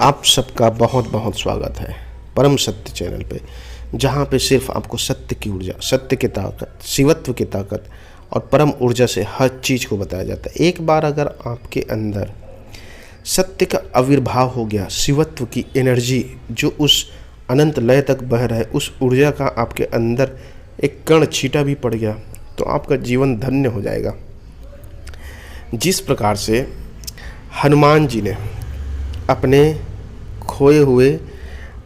आप सबका बहुत बहुत स्वागत है परम सत्य चैनल पे, जहाँ पे सिर्फ आपको सत्य की ऊर्जा, सत्य की ताकत, शिवत्व की ताकत और परम ऊर्जा से हर चीज़ को बताया जाता है। एक बार अगर आपके अंदर सत्य का आविर्भाव हो गया, शिवत्व की एनर्जी जो उस अनंत लय तक बह रहा है, उस ऊर्जा का आपके अंदर एक कण छींटा भी पड़ गया तो आपका जीवन धन्य हो जाएगा। जिस प्रकार से हनुमान जी ने अपने खोए हुए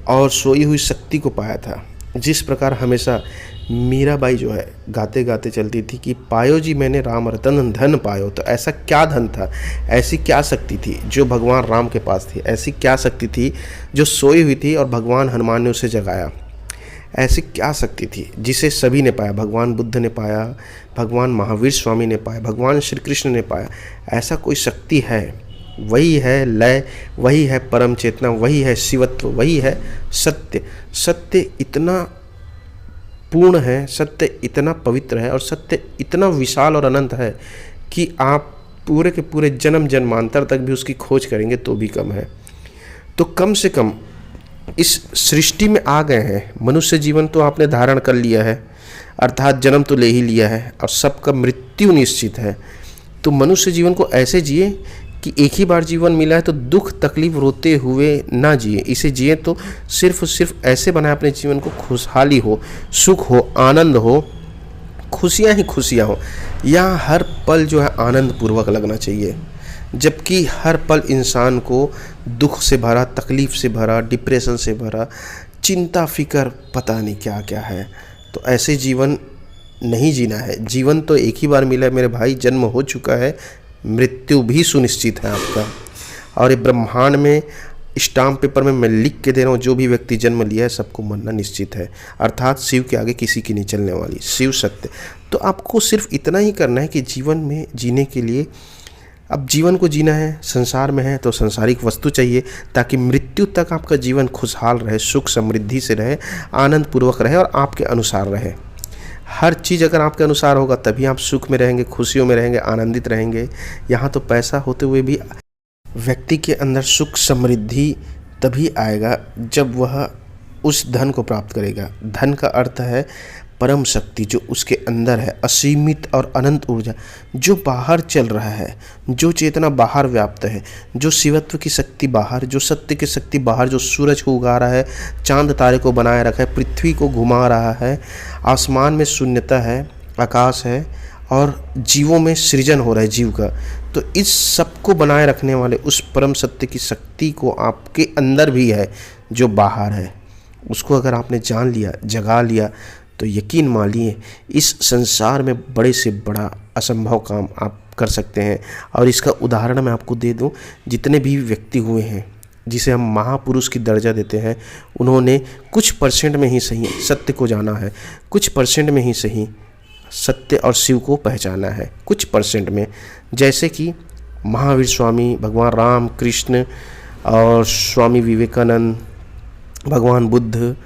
और सोई हुई शक्ति को पाया था, जिस प्रकार हमेशा मीराबाई जो है गाते गाते चलती थी कि पायो जी मैंने राम रतन धन पायो। तो ऐसा क्या धन था, ऐसी क्या शक्ति थी जो भगवान राम के पास थी, ऐसी क्या शक्ति थी जो सोई हुई थी और भगवान हनुमान ने उसे जगाया, ऐसी क्या शक्ति थी जिसे सभी ने पाया, भगवान बुद्ध ने पाया, भगवान महावीर स्वामी ने पाया, भगवान श्री कृष्ण ने पाया। ऐसा कोई शक्ति है, वही है लय, वही है परम चेतना, वही है शिवत्व, वही है सत्य। सत्य इतना पूर्ण है, सत्य इतना पवित्र है और सत्य इतना विशाल और अनंत है कि आप पूरे के पूरे जन्म जन्मांतर तक भी उसकी खोज करेंगे तो भी कम है। तो कम से कम इस सृष्टि में आ गए हैं, मनुष्य जीवन तो आपने धारण कर लिया है, अर्थात जन्म तो ले ही लिया है और सबका मृत्यु निश्चित है। तो मनुष्य जीवन को ऐसे जिए कि एक ही बार जीवन मिला है तो दुख तकलीफ रोते हुए ना जिए, इसे जिए तो सिर्फ ऐसे बनाए अपने जीवन को खुशहाली हो, सुख हो, आनंद हो, खुशियाँ ही खुशियाँ हो। यहाँ हर पल जो है आनंद पूर्वक लगना चाहिए, जबकि हर पल इंसान को दुख से भरा, तकलीफ से भरा, डिप्रेशन से भरा, चिंता फिकर पता नहीं क्या क्या है। तो ऐसे जीवन नहीं जीना है। जीवन तो एक ही बार मिला है मेरे भाई, जन्म हो चुका है, मृत्यु भी सुनिश्चित है आपका। और ये ब्रह्मांड में स्टाम्प पेपर में मैं लिख के दे रहा हूँ, जो भी व्यक्ति जन्म लिया है सबको मरना निश्चित है, अर्थात शिव के आगे किसी की नहीं चलने वाली, शिव सत्य। तो आपको सिर्फ इतना ही करना है कि जीवन में जीने के लिए, अब जीवन को जीना है, संसार में है तो संसारिक वस्तु चाहिए ताकि मृत्यु तक आपका जीवन खुशहाल रहे, सुख समृद्धि से रहे, आनंद पूर्वक रहे और आपके अनुसार रहे। हर चीज़ अगर आपके अनुसार होगा तभी आप सुख में रहेंगे, खुशियों में रहेंगे, आनंदित रहेंगे। यहाँ तो पैसा होते हुए भी व्यक्ति के अंदर सुख समृद्धि तभी आएगा जब वह उस धन को प्राप्त करेगा। धन का अर्थ है परम शक्ति जो उसके अंदर है, असीमित और अनंत ऊर्जा जो बाहर चल रहा है, जो चेतना बाहर व्याप्त है, जो शिवत्व की शक्ति बाहर, जो सत्य की शक्ति बाहर, जो सूरज को उगा रहा है, चांद तारे को बनाए रखा है, पृथ्वी को घुमा रहा है, आसमान में शून्यता है, आकाश है और जीवों में सृजन हो रहा है जीव का। तो इस सब को बनाए रखने वाले उस परम सत्य की शक्ति को आपके अंदर भी है जो बाहर है। उसको अगर आपने जान लिया, जगा लिया तो यकीन मानिए इस संसार में बड़े से बड़ा असंभव काम आप कर सकते हैं। और इसका उदाहरण मैं आपको दे दूं, जितने भी व्यक्ति हुए हैं जिसे हम महापुरुष की दर्जा देते हैं, उन्होंने कुछ परसेंट में ही सही सत्य को जाना है, कुछ परसेंट में ही सही सत्य और शिव को पहचाना है, कुछ परसेंट में। जैसे कि महावीर स्वामी, भगवान राम कृष्ण और स्वामी विवेकानंद, भगवान बुद्ध,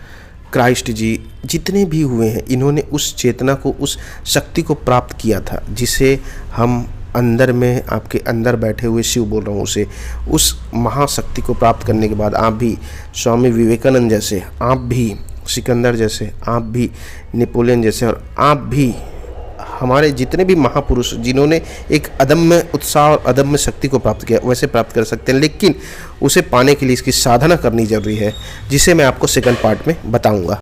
क्राइस्ट जी, जितने भी हुए हैं, इन्होंने उस चेतना को, उस शक्ति को प्राप्त किया था जिसे हम अंदर में, आपके अंदर बैठे हुए शिव बोल रहा हूँ, उसे, उस महाशक्ति को प्राप्त करने के बाद आप भी स्वामी विवेकानंद जैसे, आप भी सिकंदर जैसे, आप भी नेपोलियन जैसे और आप भी हमारे जितने भी महापुरुष जिन्होंने एक अदम्य उत्साह और अदम्य शक्ति को प्राप्त किया, वैसे प्राप्त कर सकते हैं। लेकिन उसे पाने के लिए इसकी साधना करनी जरूरी है, जिसे मैं आपको सेकंड पार्ट में बताऊंगा।